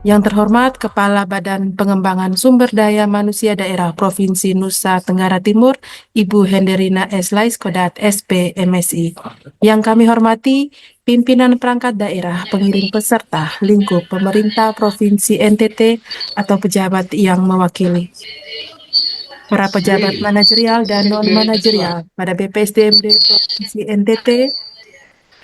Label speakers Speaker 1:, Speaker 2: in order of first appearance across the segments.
Speaker 1: Yang terhormat Kepala Badan Pengembangan Sumber Daya Manusia Daerah Provinsi Nusa Tenggara Timur, Ibu Henderina S. Laiskodat, SP, MSI. Yang kami hormati pimpinan perangkat daerah, pengirim peserta, lingkup pemerintah Provinsi NTT atau pejabat yang mewakili. Para pejabat manajerial dan non-manajerial pada BPSDMD Provinsi NTT,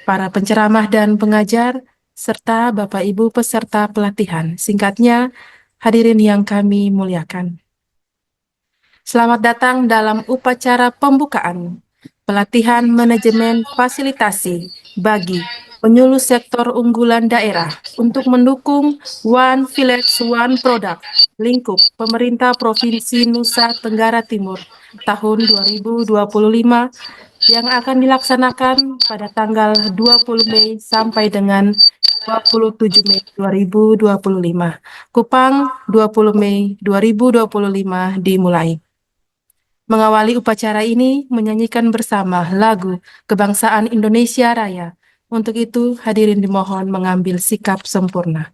Speaker 1: para penceramah dan pengajar, serta Bapak Ibu peserta pelatihan. Singkatnya, hadirin yang kami muliakan. Selamat datang dalam upacara pembukaan pelatihan manajemen fasilitasi bagi penyuluh sektor unggulan daerah untuk mendukung One Village One Product lingkup pemerintah Provinsi Nusa Tenggara Timur tahun 2025 yang akan dilaksanakan pada tanggal 20 Mei sampai dengan 27 Mei 2025. Kupang 20 Mei 2025 dimulai. Mengawali upacara ini menyanyikan bersama lagu Kebangsaan Indonesia Raya. Untuk itu hadirin dimohon mengambil sikap sempurna.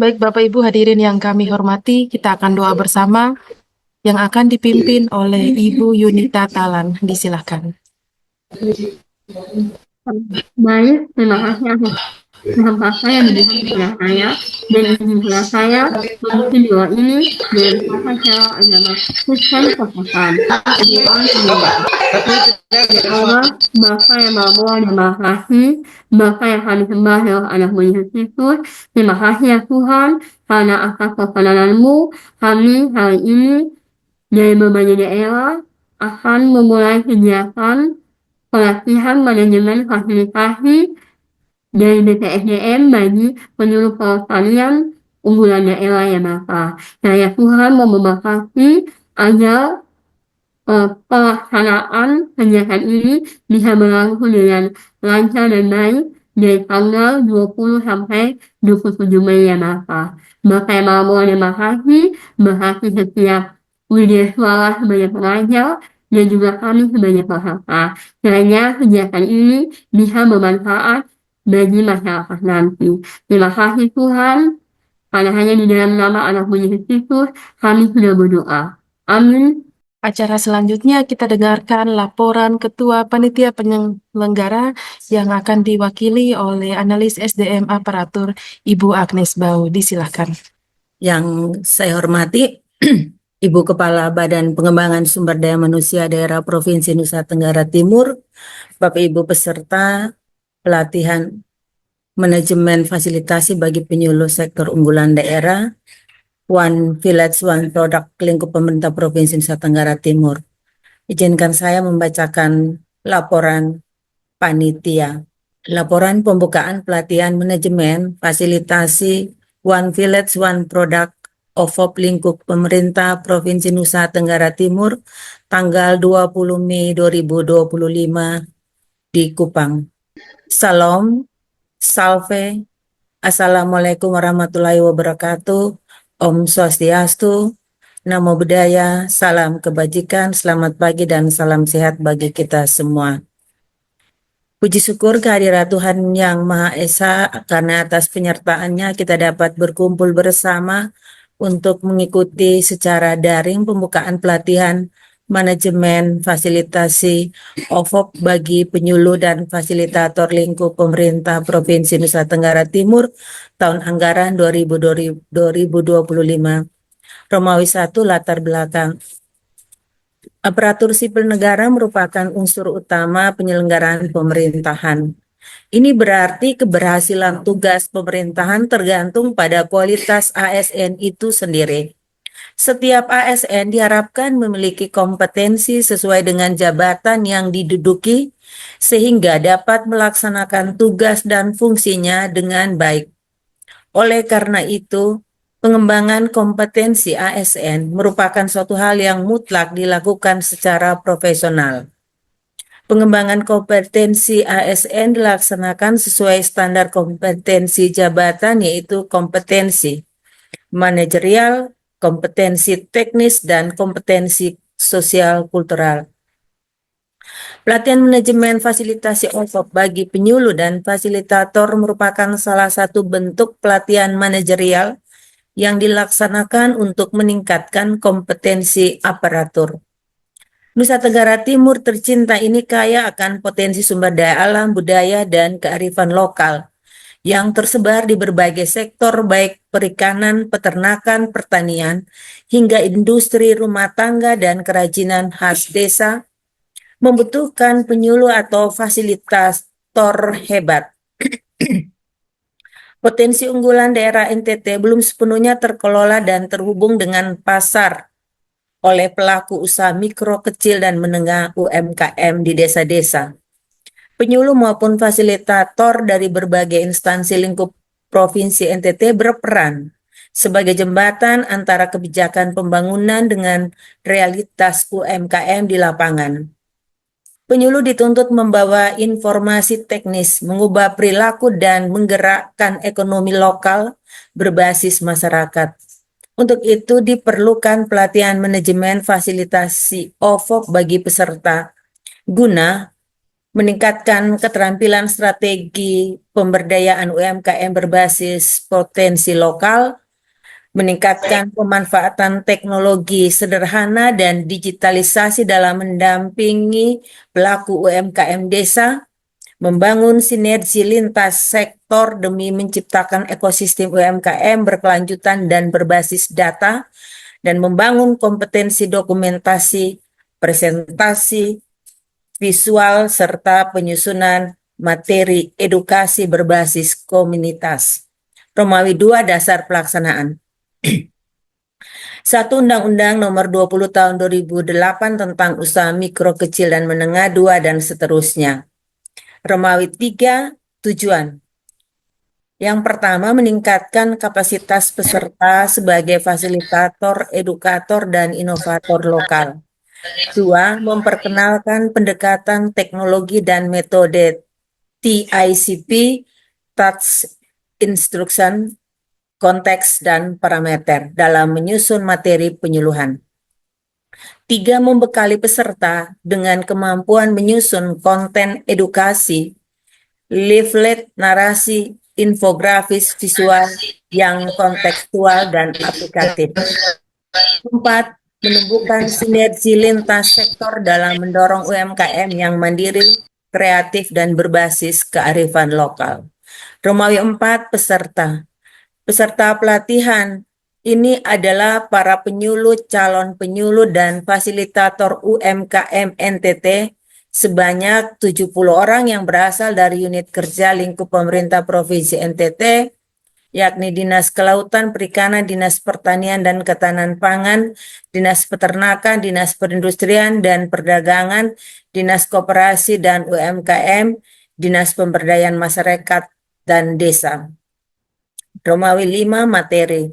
Speaker 1: Baik Bapak Ibu hadirin yang kami hormati, kita akan doa bersama yang akan dipimpin oleh Ibu Yunita Talan. Disilakan.
Speaker 2: Baik, terima kasih atas kesempatan yang diberikan kepada saya dan izin kepada saya memimpin doa ini dengan tata cara agama Kristen Protestan. Berdoa semoga ya Allah, Bapa yang Maha Mulia dan Maha Kasih, Bapa yang kami sembah dalam anak Yesus Kristus, terima kasih ya Tuhan karena atas kebenaran-Mu kami hari ini dari berbagai daerah akan memulai kegiatan pelatihan manajemen fasilitasi dari BPSDM bagi penyuluh pelestarian unggulan daerah ya Bapak. Saya Tuhan mau memberkati agar pelaksanaan kegiatan ini bisa berlangsung dengan lancar dan baik dari tanggal 20 sampai 27 Mei ya Bapak. Bapak yang mau terima kasih berkati setiap Widya Suara sebagai pengajar dan juga kami sebagai peserta. Kiranya kegiatan ini bisa bermanfaat bagi masyarakat nanti. Terima kasih Tuhan, karena hanya di dalam nama anak Yesus Kristus kami sudah berdoa. Amin.
Speaker 1: Acara selanjutnya kita dengarkan laporan Ketua Panitia Penyelenggara yang akan diwakili oleh Analis SDM Aparatur Ibu Agnes Bau. Disilahkan.
Speaker 3: Yang saya hormati, Ibu Kepala Badan Pengembangan Sumber Daya Manusia Daerah Provinsi Nusa Tenggara Timur, Bapak Ibu peserta pelatihan manajemen fasilitasi bagi penyuluh sektor unggulan daerah, One Village One Product lingkup pemerintah Provinsi Nusa Tenggara Timur. Izinkan saya membacakan laporan panitia. Laporan pembukaan pelatihan manajemen fasilitasi One Village One Product OVOP lingkup pemerintah Provinsi Nusa Tenggara Timur tanggal 20 Mei 2025 di Kupang. Salam, salve, assalamualaikum warahmatullahi wabarakatuh, Om Swastiastu, Namo Buddhaya, salam kebajikan, selamat pagi dan salam sehat bagi kita semua. Puji syukur kehadirat Tuhan Yang Maha Esa karena atas penyertaannya kita dapat berkumpul bersama untuk mengikuti secara daring pembukaan pelatihan manajemen fasilitasi OVOP bagi penyuluh dan fasilitator lingkup pemerintah Provinsi Nusa Tenggara Timur tahun anggaran 2025. Romawi 1 latar belakang. Aparatur sipil negara merupakan unsur utama penyelenggaraan pemerintahan. Ini berarti keberhasilan tugas pemerintahan tergantung pada kualitas ASN itu sendiri. Setiap ASN diharapkan memiliki kompetensi sesuai dengan jabatan yang diduduki sehingga dapat melaksanakan tugas dan fungsinya dengan baik. Oleh karena itu, pengembangan kompetensi ASN merupakan suatu hal yang mutlak dilakukan secara profesional. Pengembangan kompetensi ASN dilaksanakan sesuai standar kompetensi jabatan, yaitu kompetensi manajerial, kompetensi teknis, dan kompetensi sosial kultural. Pelatihan manajemen fasilitasi OVOP bagi penyuluh dan fasilitator merupakan salah satu bentuk pelatihan manajerial yang dilaksanakan untuk meningkatkan kompetensi aparatur. Nusa Tenggara Timur tercinta ini kaya akan potensi sumber daya alam, budaya, dan kearifan lokal yang tersebar di berbagai sektor baik perikanan, peternakan, pertanian, hingga industri rumah tangga dan kerajinan khas desa, membutuhkan penyuluh atau fasilitator hebat. Potensi unggulan daerah NTT belum sepenuhnya terkelola dan terhubung dengan pasar oleh pelaku usaha mikro, kecil, dan menengah UMKM di desa-desa. Penyuluh maupun fasilitator dari berbagai instansi lingkup Provinsi NTT berperan sebagai jembatan antara kebijakan pembangunan dengan realitas UMKM di lapangan. Penyuluh dituntut membawa informasi teknis, mengubah perilaku, dan menggerakkan ekonomi lokal berbasis masyarakat. Untuk itu diperlukan pelatihan manajemen fasilitasi OVOP bagi peserta guna meningkatkan keterampilan strategi pemberdayaan UMKM berbasis potensi lokal, meningkatkan pemanfaatan teknologi sederhana dan digitalisasi dalam mendampingi pelaku UMKM desa, membangun sinergi lintas sektor demi menciptakan ekosistem UMKM berkelanjutan dan berbasis data, dan membangun kompetensi dokumentasi, presentasi, visual, serta penyusunan materi edukasi berbasis komunitas. Romawi 2 dasar pelaksanaan. 1 Undang-Undang Nomor 20 Tahun 2008 tentang usaha mikro, kecil, dan menengah 2 dan seterusnya. Romawi 3 tujuan. Yang pertama, meningkatkan kapasitas peserta sebagai fasilitator, edukator, dan inovator lokal. 2. Memperkenalkan pendekatan teknologi dan metode TICP, Touch Instruction, konteks, dan parameter dalam menyusun materi penyuluhan. 3. Membekali peserta dengan kemampuan menyusun konten edukasi, leaflet, narasi, infografis visual yang kontekstual dan aplikatif. 4. menumbuhkan sinergi lintas sektor dalam mendorong UMKM yang mandiri, kreatif, dan berbasis kearifan lokal. Romawi 4, peserta. Peserta pelatihan ini adalah para penyuluh, calon penyuluh, dan fasilitator UMKM NTT sebanyak 70 orang yang berasal dari unit kerja lingkup pemerintah Provinsi NTT, yakni Dinas Kelautan, Perikanan, Dinas Pertanian dan Ketahanan Pangan, Dinas Peternakan, Dinas Perindustrian dan Perdagangan, Dinas Koperasi dan UMKM, Dinas Pemberdayaan Masyarakat dan Desa. Romawi 5, materi.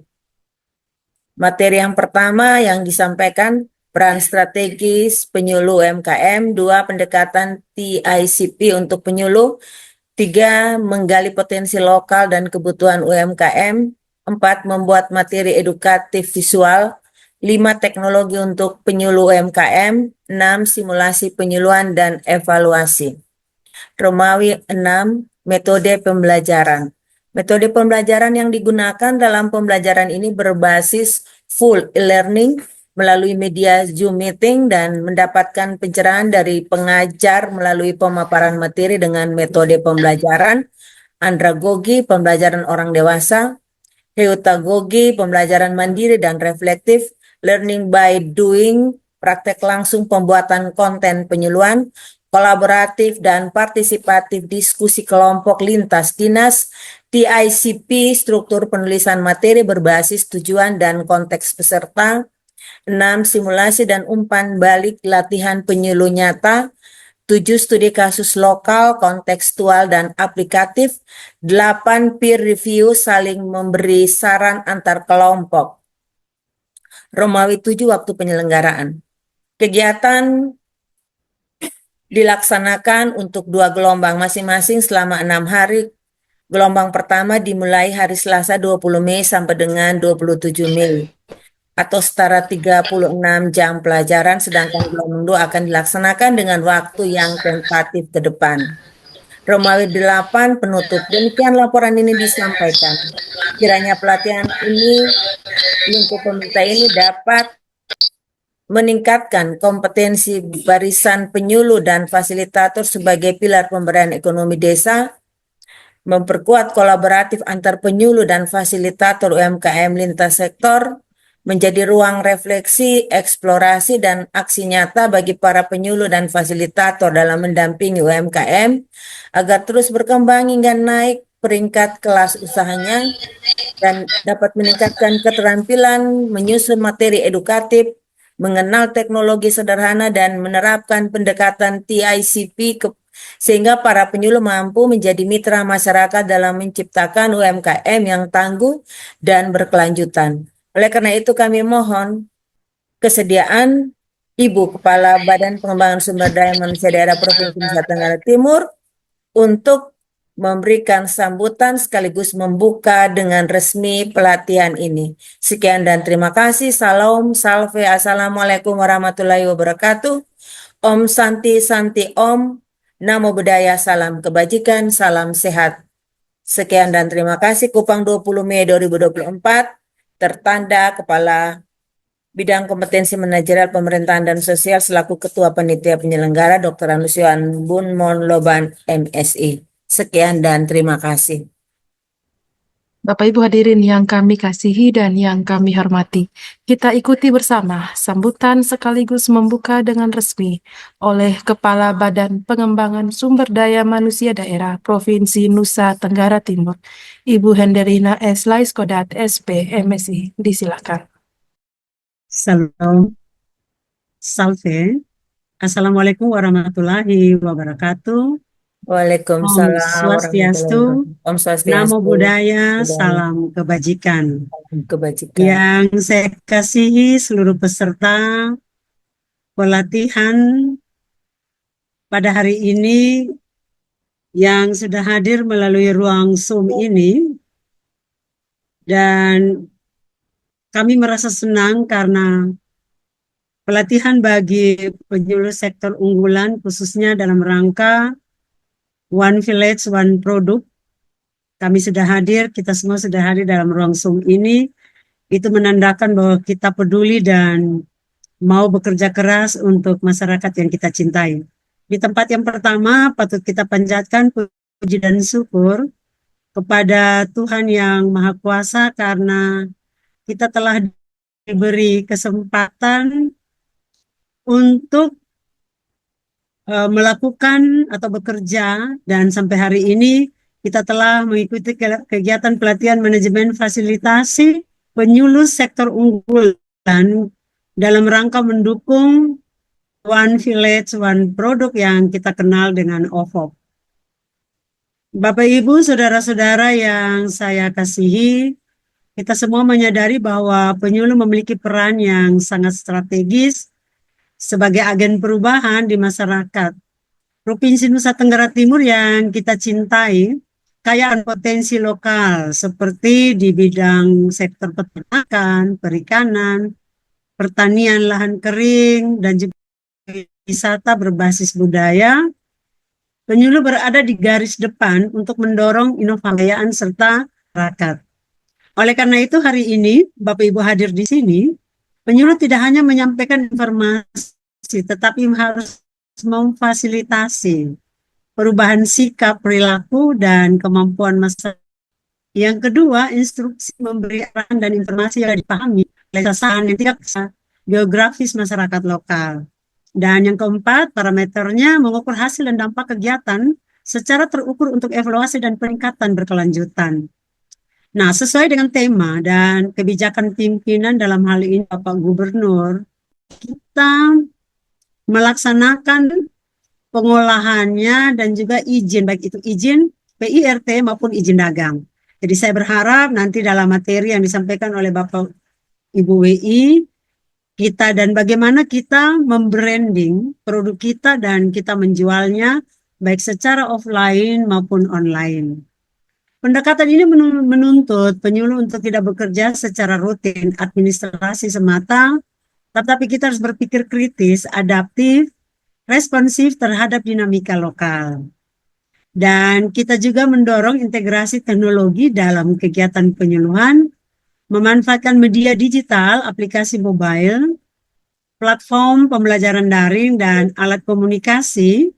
Speaker 3: Materi yang pertama yang disampaikan, peran strategis penyuluh UMKM, 2, pendekatan TICP untuk penyuluh, 3, menggali potensi lokal dan kebutuhan UMKM, 4, membuat materi edukatif visual, 5, teknologi untuk penyuluh UMKM, 6, simulasi penyuluhan dan evaluasi. Romawi 6, metode pembelajaran. Metode pembelajaran yang digunakan dalam pembelajaran ini berbasis full e-learning melalui media Zoom meeting dan mendapatkan pencerahan dari pengajar melalui pemaparan materi dengan metode pembelajaran andragogi, pembelajaran orang dewasa, heutagogi, pembelajaran mandiri dan reflektif, learning by doing, praktek langsung pembuatan konten penyuluhan, kolaboratif dan partisipatif diskusi kelompok lintas dinas, TICP, struktur penulisan materi berbasis tujuan dan konteks peserta, 6, simulasi dan umpan balik latihan penyuluh nyata, 7, studi kasus lokal, kontekstual, dan aplikatif, 8, peer review, saling memberi saran antar kelompok. Romawi 7, waktu penyelenggaraan. Kegiatan dilaksanakan untuk 2 gelombang masing-masing selama 6 hari. Gelombang pertama dimulai hari Selasa 20 Mei sampai dengan 27 Mei atau setara 36 jam pelajaran, sedangkan gelombang 2 akan dilaksanakan dengan waktu yang tentatif ke depan. Romawi 8, penutup. Demikian laporan ini disampaikan. Kiranya pelatihan ini, lingkup pemerintah ini dapat meningkatkan kompetensi barisan penyuluh dan fasilitator sebagai pilar pemberdayaan ekonomi desa, memperkuat kolaboratif antar penyuluh dan fasilitator UMKM lintas sektor, menjadi ruang refleksi, eksplorasi, dan aksi nyata bagi para penyuluh dan fasilitator dalam mendampingi UMKM agar terus berkembang hingga naik peringkat kelas usahanya dan dapat meningkatkan keterampilan, menyusun materi edukatif, mengenal teknologi sederhana, dan menerapkan pendekatan TICP sehingga para penyuluh mampu menjadi mitra masyarakat dalam menciptakan UMKM yang tangguh dan berkelanjutan. Oleh karena itu kami mohon kesediaan Ibu Kepala Badan Pengembangan Sumber Daya Manusia Daerah Provinsi Nusa Tenggara Timur untuk memberikan sambutan sekaligus membuka dengan resmi pelatihan ini. Sekian dan terima kasih. Salam, salve, assalamualaikum warahmatullahi wabarakatuh. Om Santi Santi Om, Namo Buddhaya, salam kebajikan, salam sehat. Sekian dan terima kasih. Kupang 20 Mei 2024, tertanda Kepala Bidang Kompetensi Manajerial Pemerintahan dan Sosial selaku Ketua Panitia Penyelenggara Dr. Anusian Bun Mon Loban MSI. Sekian dan terima kasih.
Speaker 1: Bapak Ibu hadirin yang kami kasihi dan yang kami hormati, kita ikuti bersama sambutan sekaligus membuka dengan resmi oleh Kepala Badan Pengembangan Sumber Daya Manusia Daerah Provinsi Nusa Tenggara Timur, Ibu Henderina S. Laiskodat, SP, MSI. Disilakan.
Speaker 4: Salam, salve. Assalamualaikum warahmatullahi wabarakatuh.
Speaker 3: Waalaikumsalam
Speaker 4: Om Swastiastu,
Speaker 3: Om Swastiastu.
Speaker 4: Namo Buddhaya,
Speaker 3: Dan
Speaker 4: salam kebajikan.
Speaker 3: kebajikan.
Speaker 4: Yang saya kasihi seluruh peserta pelatihan pada hari ini yang sudah hadir melalui ruang Zoom ini, dan kami merasa senang karena pelatihan bagi penyuluh sektor unggulan khususnya dalam rangka One Village, One Product. Kami sudah hadir, kita semua sudah hadir dalam ruang Zoom ini. Itu menandakan bahwa kita peduli dan mau bekerja keras untuk masyarakat yang kita cintai. Di tempat yang pertama patut kita panjatkan puji dan syukur kepada Tuhan yang Maha Kuasa karena kita telah diberi kesempatan untuk melakukan atau bekerja, dan sampai hari ini kita telah mengikuti kegiatan pelatihan manajemen fasilitasi penyuluh sektor unggulan dalam rangka mendukung One Village, One Product yang kita kenal dengan OVOP. Bapak Ibu, saudara-saudara yang saya kasihi, kita semua menyadari bahwa penyuluh memiliki peran yang sangat strategis sebagai agen perubahan di masyarakat. Provinsi Nusa Tenggara Timur yang kita cintai, kaya potensi lokal seperti di bidang sektor peternakan, perikanan, pertanian lahan kering, dan juga wisata berbasis budaya. Penyuluh berada di garis depan untuk mendorong inovasi serta masyarakat. Oleh karena itu hari ini Bapak Ibu hadir di sini, penyuluh tidak hanya menyampaikan informasi, tetapi harus memfasilitasi perubahan sikap, perilaku, dan kemampuan masyarakat. Yang kedua, instruksi memberi arahan dan informasi yang dipahami oleh sasaran yang tidak geografis masyarakat lokal. Dan yang keempat, parameternya mengukur hasil dan dampak kegiatan secara terukur untuk evaluasi dan peningkatan berkelanjutan. Nah, sesuai dengan tema dan kebijakan pimpinan dalam hal ini Bapak Gubernur, kita melaksanakan pengolahannya dan juga izin, baik itu izin PIRT maupun izin dagang. Jadi saya berharap nanti dalam materi yang disampaikan oleh Bapak Ibu WI, kita dan bagaimana kita membranding produk kita dan kita menjualnya baik secara offline maupun online. Pendekatan ini menuntut penyuluh untuk tidak bekerja secara rutin administrasi semata, tetapi kita harus berpikir kritis, adaptif, responsif terhadap dinamika lokal. Dan kita juga mendorong integrasi teknologi dalam kegiatan penyuluhan, memanfaatkan media digital, aplikasi mobile, platform pembelajaran daring, dan alat komunikasi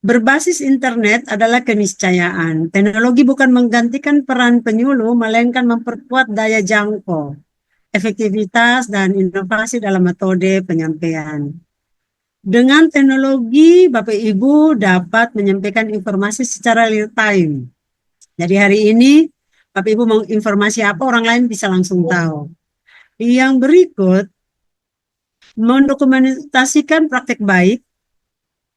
Speaker 4: berbasis internet adalah keniscayaan. Teknologi bukan menggantikan peran penyuluh, melainkan memperkuat daya jangkau, efektivitas, dan inovasi dalam metode penyampaian. Dengan teknologi, Bapak Ibu dapat menyampaikan informasi secara real time. Jadi hari ini, Bapak Ibu mau informasi apa, orang lain bisa langsung tahu. Yang berikut, mendokumentasikan praktek baik,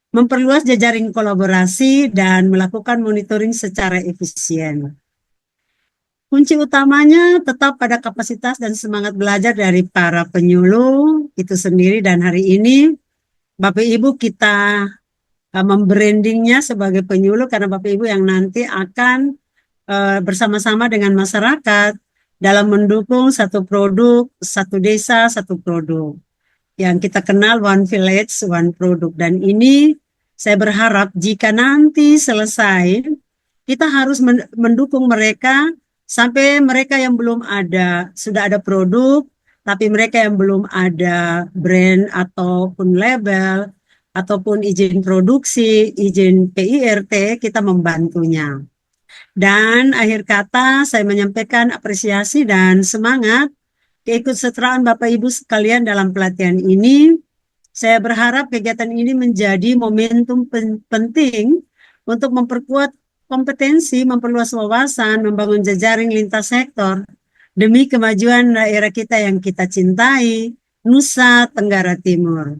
Speaker 4: memperluas jejaring kolaborasi, dan melakukan monitoring secara efisien. Kunci utamanya tetap pada kapasitas dan semangat belajar dari para penyuluh itu sendiri, dan hari ini Bapak Ibu kita membrandingnya sebagai penyuluh karena Bapak Ibu yang nanti akan bersama-sama dengan masyarakat dalam mendukung satu produk, satu desa, satu produk yang kita kenal One Village, One Product. Dan ini saya berharap jika nanti selesai, kita harus mendukung mereka sampai mereka yang belum ada, sudah ada produk, tapi mereka yang belum ada brand ataupun label, ataupun izin produksi, izin PIRT, kita membantunya. Dan akhir kata saya menyampaikan apresiasi dan semangat keikutsertaan Bapak Ibu sekalian dalam pelatihan ini. Saya berharap kegiatan ini menjadi momentum penting untuk memperkuat kompetensi, memperluas wawasan, membangun jejaring lintas sektor demi kemajuan daerah kita yang kita cintai, Nusa Tenggara Timur.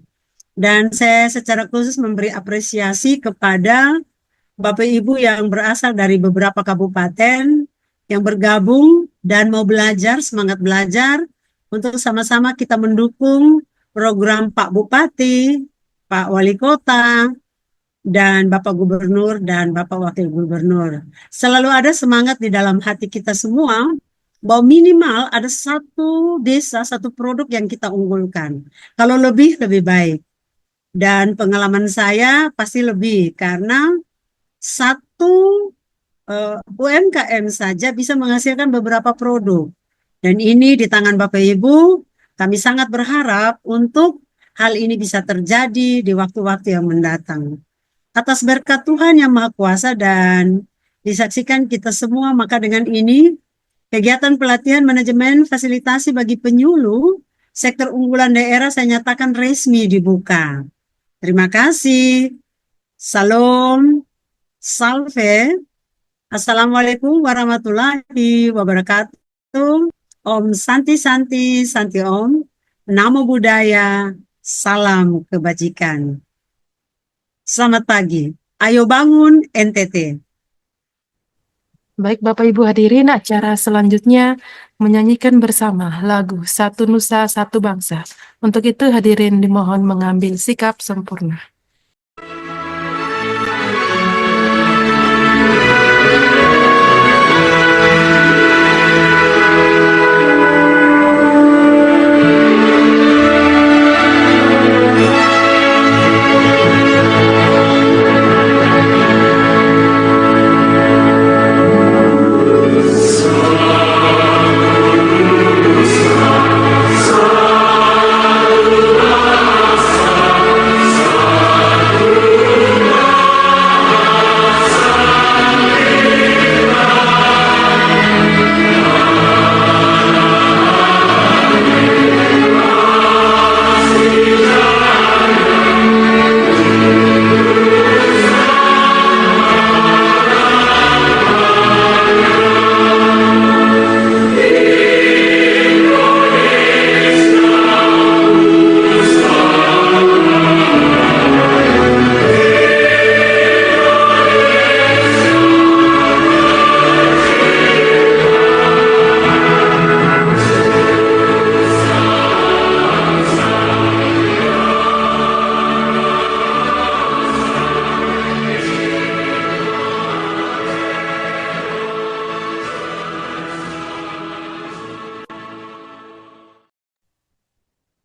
Speaker 4: Dan saya secara khusus memberi apresiasi kepada Bapak Ibu yang berasal dari beberapa kabupaten yang bergabung dan mau belajar, semangat belajar untuk sama-sama kita mendukung program Pak Bupati, Pak Wali Kota, dan Bapak Gubernur dan Bapak Wakil Gubernur. Selalu ada semangat di dalam hati kita semua bahwa minimal ada satu desa, satu produk yang kita unggulkan. Kalau lebih baik. Dan pengalaman saya pasti lebih karena satu UMKM saja bisa menghasilkan beberapa produk. Dan ini di tangan Bapak Ibu Kami sangat berharap untuk hal ini bisa terjadi di waktu-waktu yang mendatang. Atas berkat Tuhan yang Maha Kuasa dan disaksikan kita semua, maka dengan ini kegiatan pelatihan manajemen fasilitasi bagi penyuluh sektor unggulan daerah saya nyatakan resmi dibuka. Terima kasih. Salam, salve. Assalamualaikum warahmatullahi wabarakatuh. Om Santi Santi Santi Om. Namo Buddhaya. Salam kebajikan. Selamat pagi. Ayo bangun NTT.
Speaker 1: Baik Bapak Ibu hadirin, acara selanjutnya menyanyikan bersama lagu Satu Nusa Satu Bangsa. Untuk itu hadirin dimohon mengambil sikap sempurna.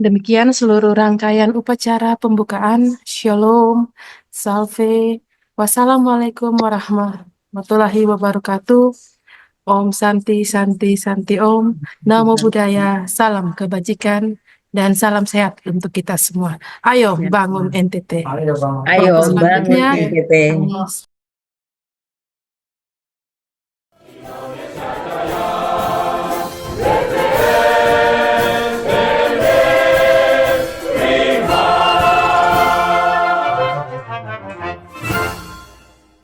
Speaker 1: Demikian seluruh rangkaian upacara pembukaan. Shalom, salve, wassalamualaikum warahmatullahi wabarakatuh. Om Santi Santi Santi Om. Namo Buddhaya, salam kebajikan dan salam sehat untuk kita semua. Ayo bangun NTT.
Speaker 3: Ayo bangun
Speaker 1: Selanjutnya
Speaker 3: NTT.
Speaker 1: kami